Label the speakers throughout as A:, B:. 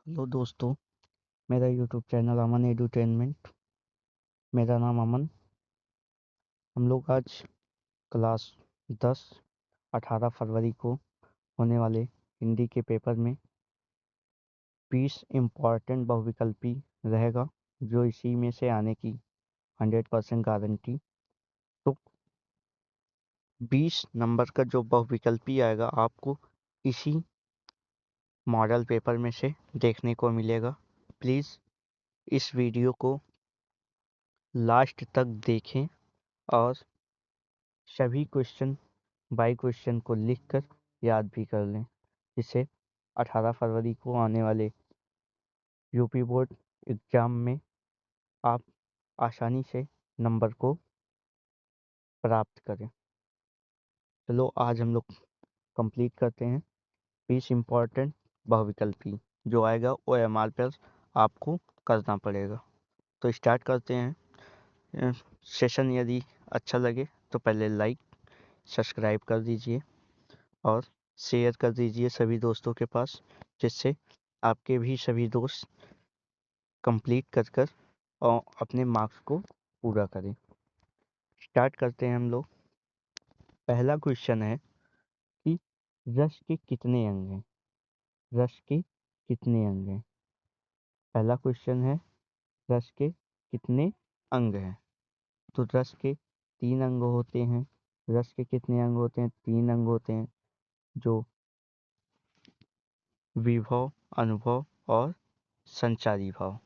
A: Hello दोस्तों, मेरा YouTube channel अमन edutainment. मेरा नाम अमन। हम लोग आज क्लास 10 18 फरवरी को होने वाले हिंदी के पेपर में 20 इम्पॉर्टेंट बहुविकल्पी रहेगा, जो इसी में से आने की 100% गारंटी। तो 20 नंबर का जो बहुविकल्पी आएगा आपको इसी मॉडल पेपर में से देखने को मिलेगा। प्लीज़ इस वीडियो को लास्ट तक देखें और सभी क्वेश्चन बाई क्वेश्चन को लिखकर याद भी कर लें, जिससे 18 फरवरी को आने वाले यूपी बोर्ड एग्ज़ाम में आप आसानी से नंबर को प्राप्त करें। चलो आज हम लोग कंप्लीट करते हैं 20 इम्पॉर्टेंट बहुविकल्पी। जो आएगा OMR पर आपको करना पड़ेगा। तो स्टार्ट करते हैं। सेशन यदि अच्छा लगे तो पहले लाइक सब्सक्राइब कर दीजिए और शेयर कर दीजिए सभी दोस्तों के पास, जिससे आपके भी सभी दोस्त कंप्लीट कर और अपने मार्क्स को पूरा करें। स्टार्ट करते हैं हम लोग। पहला क्वेश्चन है कि रस के कितने अंग हैं? रस के कितने अंग हैं? पहला क्वेश्चन है रस के कितने अंग हैं? तो रस के 3 अंग होते हैं। रस के कितने अंग होते हैं? 3 अंग होते हैं, जो विभव, अनुभव और संचारी भाव।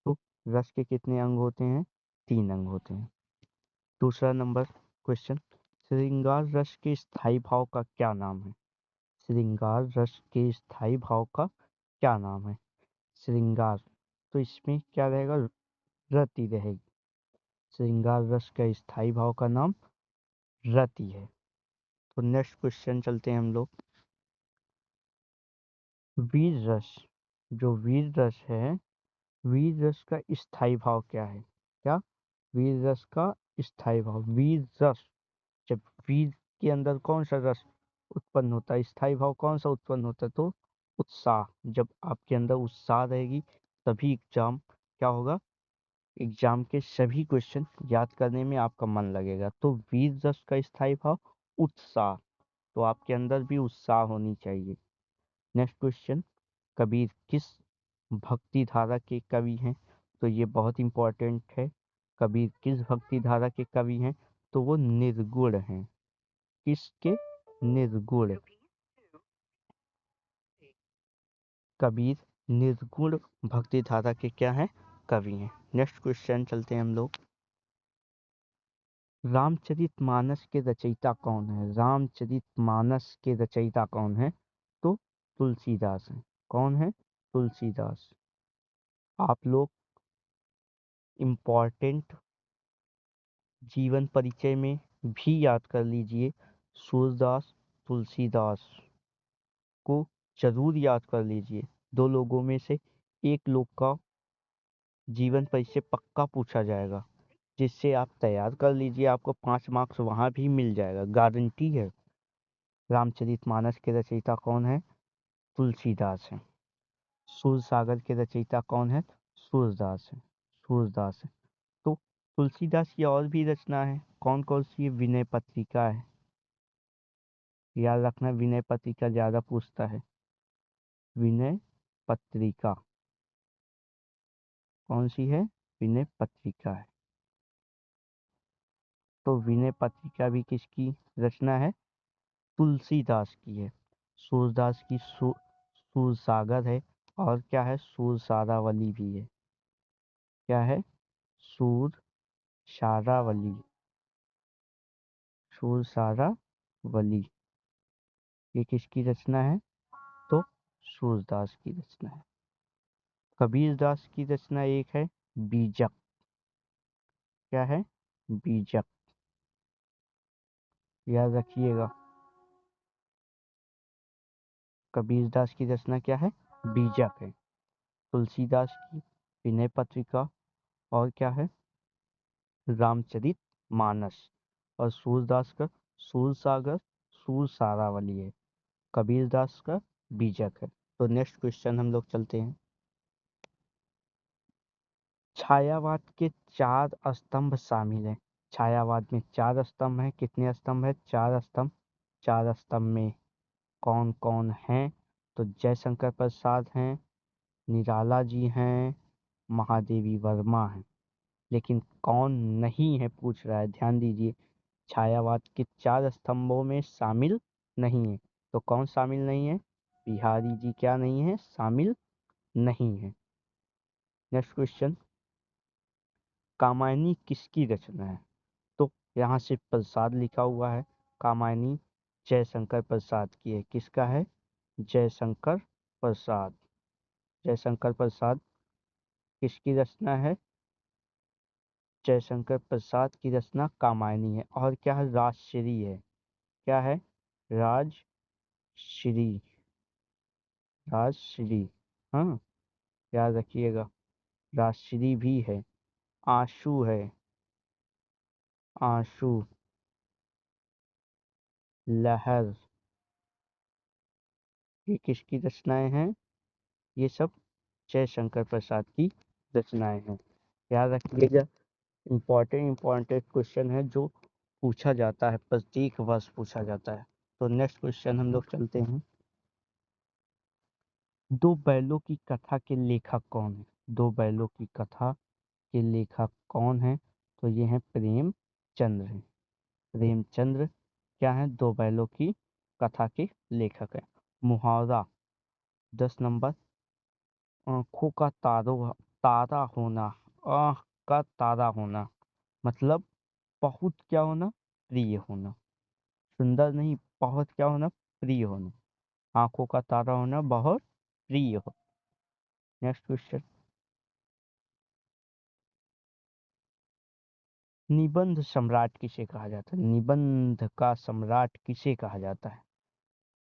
A: तो रस के कितने अंग होते हैं? 3 अंग होते हैं। दूसरा नंबर क्वेश्चन, श्रृंगार रस के स्थायी भाव का क्या नाम है? श्रृंगार रस के स्थायी भाव का क्या नाम है? श्रृंगार, तो इसमें क्या रहेगा? रति रहेगी। श्रृंगार रस का स्थायी भाव का नाम रति है। तो नेक्स्ट क्वेश्चन चलते हैं हम लोग। वीर रस, जो वीर रस है, वीर रस का स्थायी भाव क्या है? क्या? वीर रस का स्थायी भाव। वीर रस, जब वीर के अंदर कौन सा रस उत्पन्न होता है, स्थायी भाव कौन सा उत्पन्न होता है? तो उत्साह। जब आपके अंदर उत्साह रहेगी तभी एग्जाम क्या होगा? एग्जाम के सभी क्वेश्चन याद करने में आपका मन लगेगा। तो वीर रस का स्थायी भाव उत्साह, तो आपके अंदर भी उत्साह होनी चाहिए। नेक्स्ट क्वेश्चन, कबीर किस भक्ति धारा के कवि हैं? तो ये बहुत इंपॉर्टेंट है। कबीर किस भक्ति धारा के कवि हैं? तो वो निर्गुण हैं। किसके? निर्गुण। कबीर निर्गुण भक्ति धारा के क्या हैं? कवि हैं। नेक्स्ट क्वेश्चन चलते हैं हम लोग। रामचरितमानस के रचयिता कौन है? रामचरितमानस के रचयिता कौन है? तो तुलसीदास हैं। कौन है? तुलसीदास। आप लोग इम्पॉर्टेंट जीवन परिचय में भी याद कर लीजिए। सूरदास, तुलसीदास को जरूर याद कर लीजिए। 2 लोगों में से एक लोग का जीवन परिचय पक्का पूछा जाएगा, जिससे आप तैयार कर लीजिए। आपको 5 मार्क्स वहाँ भी मिल जाएगा, गारंटी है। रामचरितमानस के रचयिता कौन है? तुलसीदास हैं। सूरसागर के रचयिता कौन है? सूरदास है। सूरदास है। तो तुलसीदास की और भी रचना है। कौन कौन सी है? विनय पत्रिका है। याद रखना, विनय पत्रिका ज्यादा पूछता है। विनय पत्रिका कौन सी है? विनय पत्रिका है। तो विनय पत्रिका भी किसकी रचना है? तुलसीदास की है। सूरदास की सूरसागर है, और क्या है? सूरसारावली भी है। क्या है? सूरसारावली। सूरसारावली ये किसकी रचना है? तो सूरदास की रचना है। कबीरदास की रचना एक है बीजक। क्या है? बीजक। याद रखिएगा, कबीरदास की रचना क्या है? बीजक है। तुलसीदास की विनय पत्रिका, और क्या है? रामचरित मानस। और सूरदास का सूरसागर, सूरसारावली है। कबीरदास का बीजक है। तो नेक्स्ट क्वेश्चन हम लोग चलते हैं। छायावाद के 4 स्तंभ शामिल हैं। छायावाद में 4 स्तंभ हैं। कितने स्तंभ है? 4 स्तंभ। 4 स्तंभ में कौन कौन हैं? तो जयशंकर प्रसाद हैं, निराला जी हैं, महादेवी वर्मा हैं। लेकिन कौन नहीं है पूछ रहा है, ध्यान दीजिए। छायावाद के 4 स्तंभों में शामिल नहीं है। तो कौन शामिल नहीं है? बिहारी जी क्या नहीं है? शामिल नहीं है। नेक्स्ट क्वेश्चन, कामायनी किसकी रचना है? तो यहाँ से प्रसाद लिखा हुआ है। कामायनी जयशंकर प्रसाद की है। किसका है? जयशंकर प्रसाद। जयशंकर प्रसाद किसकी रचना है? जयशंकर प्रसाद की रचना कामायनी है। और क्या है? राजश्री है। क्या है? राजश्री। राजश्री, हाँ, याद रखिएगा। राजश्री भी है। आशु है। आशु, लहर, ये किसकी रचनाएं हैं? ये सब जयशंकर प्रसाद की रचनाएं हैं। याद रखिएगा, इम्पोर्टेंट क्वेश्चन है जो पूछा जाता है, प्रत्येक वर्ष पूछा जाता है। तो नेक्स्ट क्वेश्चन हम लोग चलते हैं। दो बैलों की कथा के लेखक कौन है? दो बैलों की कथा के लेखक कौन है? तो ये हैं प्रेमचंद्र हैं। प्रेमचंद्र क्या है? दो बैलों की कथा के लेखक है। मुहावरा 10 नंबर, आंखों का तारा होना, आंख का तारा होना मतलब बहुत क्या होना? प्रिय होना। सुंदर नहीं, बहुत क्या होना? प्रिय होना। आंखों का तारा होना, बहुत प्रिय हो। नेक्स्ट क्वेश्चन, निबंध सम्राट किसे कहा जाता है? निबंध का सम्राट किसे कहा जाता है?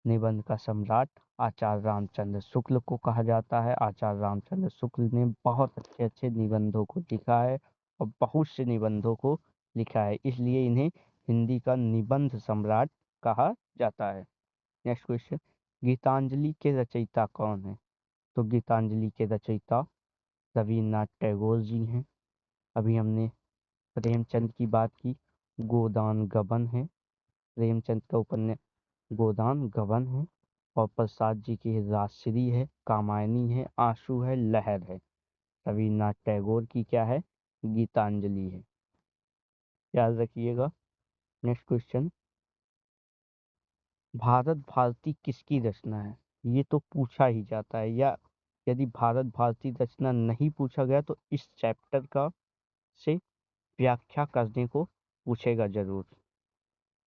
A: निबंध का सम्राट आचार्य रामचंद्र शुक्ल को कहा जाता है। आचार्य रामचंद्र शुक्ल ने बहुत अच्छे अच्छे निबंधों को लिखा है और बहुत से निबंधों को लिखा है, इसलिए इन्हें हिंदी का निबंध सम्राट कहा जाता है। नेक्स्ट क्वेश्चन, गीतांजलि के रचयिता कौन है? तो गीतांजलि के रचयिता रविन्द्रनाथ टैगोर जी हैं। अभी हमने प्रेमचंद की बात की, गोदान गबन है। प्रेमचंद का उपन्यास गोदान गबन है। और प्रसाद जी की राजश्री है, कामायनी है, आंसू है, लहर है। रविन्द्रनाथ टैगोर की क्या है? गीतांजलि है। याद रखिएगा। नेक्स्ट क्वेश्चन, भारत भारती किसकी रचना है? ये तो पूछा ही जाता है, या यदि भारत भारती रचना नहीं पूछा गया तो इस चैप्टर का से व्याख्या करने को पूछेगा जरूर।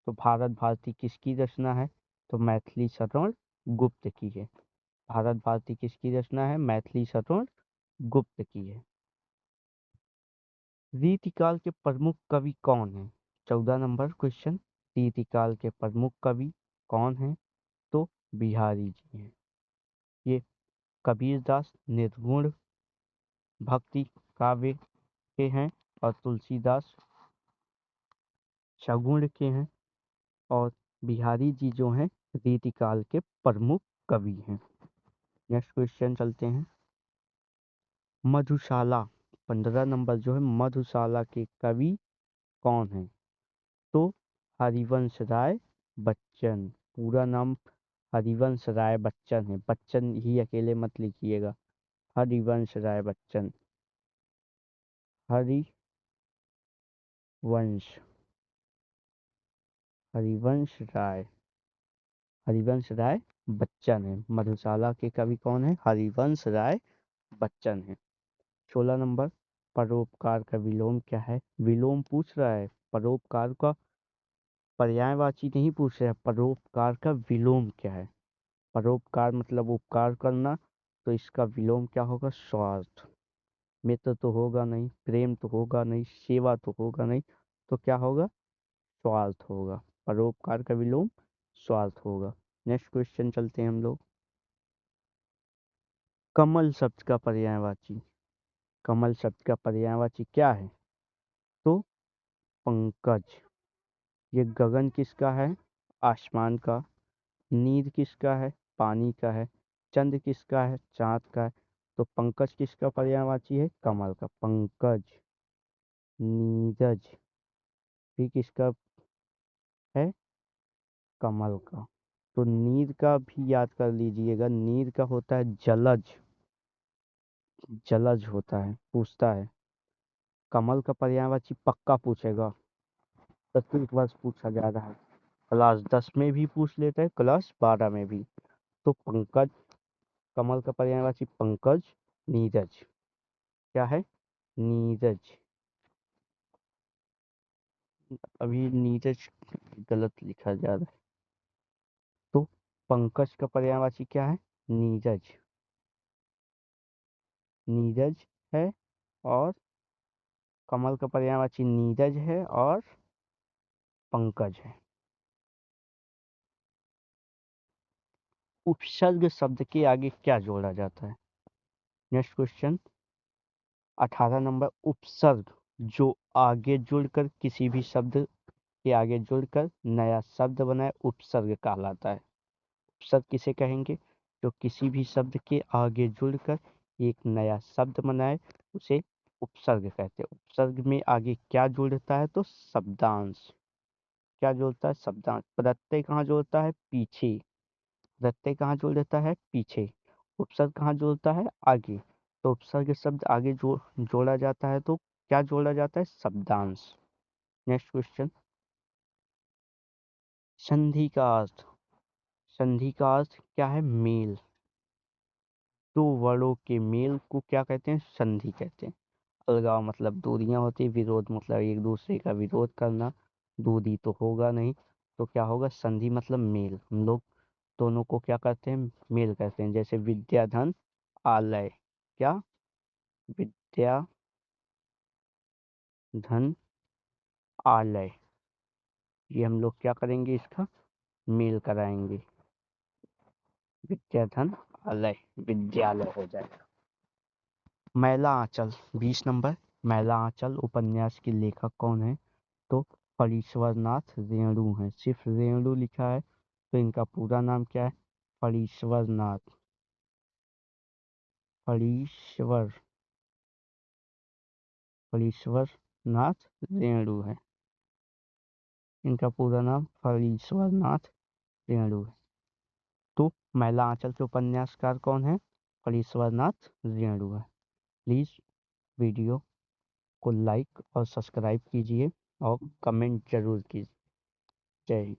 A: तो भारत भारती किसकी रचना है? तो मैथिली शरण गुप्त की है। भारत भारती किसकी रचना है? मैथिली शरण गुप्त की है। रीतिकाल के प्रमुख कवि कौन हैं? 14 नंबर क्वेश्चन, रीतिकाल के प्रमुख कवि कौन हैं? तो बिहारी जी हैं। ये कबीरदास निर्गुण भक्ति काव्य के हैं और तुलसीदास सगुण के हैं। और बिहारी जी जो हैं रीतिकाल के प्रमुख कवि हैं। नेक्स्ट क्वेश्चन चलते हैं। मधुशाला 15 नंबर जो है, मधुशाला के कवि कौन हैं? तो हरिवंश राय बच्चन। पूरा नाम हरिवंश राय बच्चन है। बच्चन ही अकेले मत लिखिएगा, हरिवंश राय बच्चन। हरिवंश, हरिवंश राय, हरिवंश राय बच्चन है। मधुशाला के कवि कौन है? हरिवंश राय बच्चन है। 16 नंबर, परोपकार का विलोम क्या है? विलोम पूछ रहा है, परोपकार का पर्यायवाची नहीं पूछ रहा है। परोपकार का विलोम क्या है? परोपकार मतलब उपकार करना, तो इसका विलोम क्या होगा? स्वार्थ। मित्र तो होगा नहीं, प्रेम तो होगा नहीं, सेवा तो होगा नहीं, तो क्या होगा? स्वार्थ होगा। परोपकार का विलोम स्वार्थ होगा। नेक्स्ट क्वेश्चन चलते हैं हम लोग। कमल शब्द का पर्यायवाची, कमल शब्द का पर्यायवाची क्या है? तो पंकज। ये गगन किसका है? आसमान का। नीर किसका है? पानी का है। चंद्र किसका है? चाँद का है। तो पंकज किसका पर्यायवाची है? कमल का। पंकज। नीरज भी किसका है? कमल का। तो नीर का भी याद कर लीजिएगा, नीर का होता है जलज। जलज होता है, पूछता है। कमल का पर्यायवाची पक्का पूछेगा, प्रत्येक वर्ष पूछा जा रहा है। क्लास 10 में भी पूछ लेते हैं, क्लास 12 में भी। तो पंकज, कमल का पर्यायवाची पंकज। नीरज क्या है? नीरज। अभी नीरज गलत लिखा जा रहा है। तो पंकज का पर्यायवाची क्या है? नीरज। नीरज है। और कमल का पर्यायवाची नीरज है और पंकज है। उपसर्ग शब्द के आगे क्या जोड़ा जाता है? Next question 18 number. उपसर्ग जो आगे जुड़कर किसी भी शब्द के आगे जुड़कर नया शब्द बनाए उपसर्ग कहलाता है। उपसर्ग किसे कहेंगे? जो किसी भी शब्द के आगे जुड़कर एक नया शब्द बनाए उसे उपसर्ग कहते हैं। उपसर्ग में आगे क्या जुड़ता है? तो शब्दांश। क्या जोड़ता है? शब्दांश। प्रत्यय कहाँ जोड़ता है? पीछे। प्रत्यय कहाँ जोड़ता है? पीछे। उपसर्ग कहाँ जोड़ता है? आगे। तो उपसर्ग शब्द आगे जोड़ा जाता है तो क्या जोड़ा जाता है? शब्दांश। नेक्स्ट क्वेश्चन संधि का अर्थ। संधि का अर्थ क्या है? मेल। दो वर्णों के मेल को क्या कहते हैं? संधि कहते हैं। अलगाव मतलब दूरियां होती है, विरोध मतलब एक दूसरे का विरोध करना। दूरी तो होगा नहीं, तो क्या होगा? संधि मतलब मेल। हम लोग दोनों को क्या कहते हैं? मेल कहते हैं। जैसे विद्याधन आलय। क्या? विद्या धन आलय। ये हम लोग क्या करेंगे? इसका मेल कराएंगे। विद्याधन आलय विद्यालय हो जाएगा। मैला आंचल 20 नंबर। मैला आंचल उपन्यास के लेखक कौन है? तो फणीश्वरनाथ रेणु है। सिर्फ रेणु लिखा है, तो इनका पूरा नाम क्या है? फणीश्वरनाथ। फणीश्वर फणीश्वरनाथ रेणु है। इनका पूरा नाम फणीश्वरनाथ रेणु है। तो मैला आंचल के उपन्यासकार कौन है? फणीश्वरनाथ रेणु है। प्लीज़ वीडियो को लाइक और सब्सक्राइब कीजिए और कमेंट जरूर कीजिए। जय हिंद।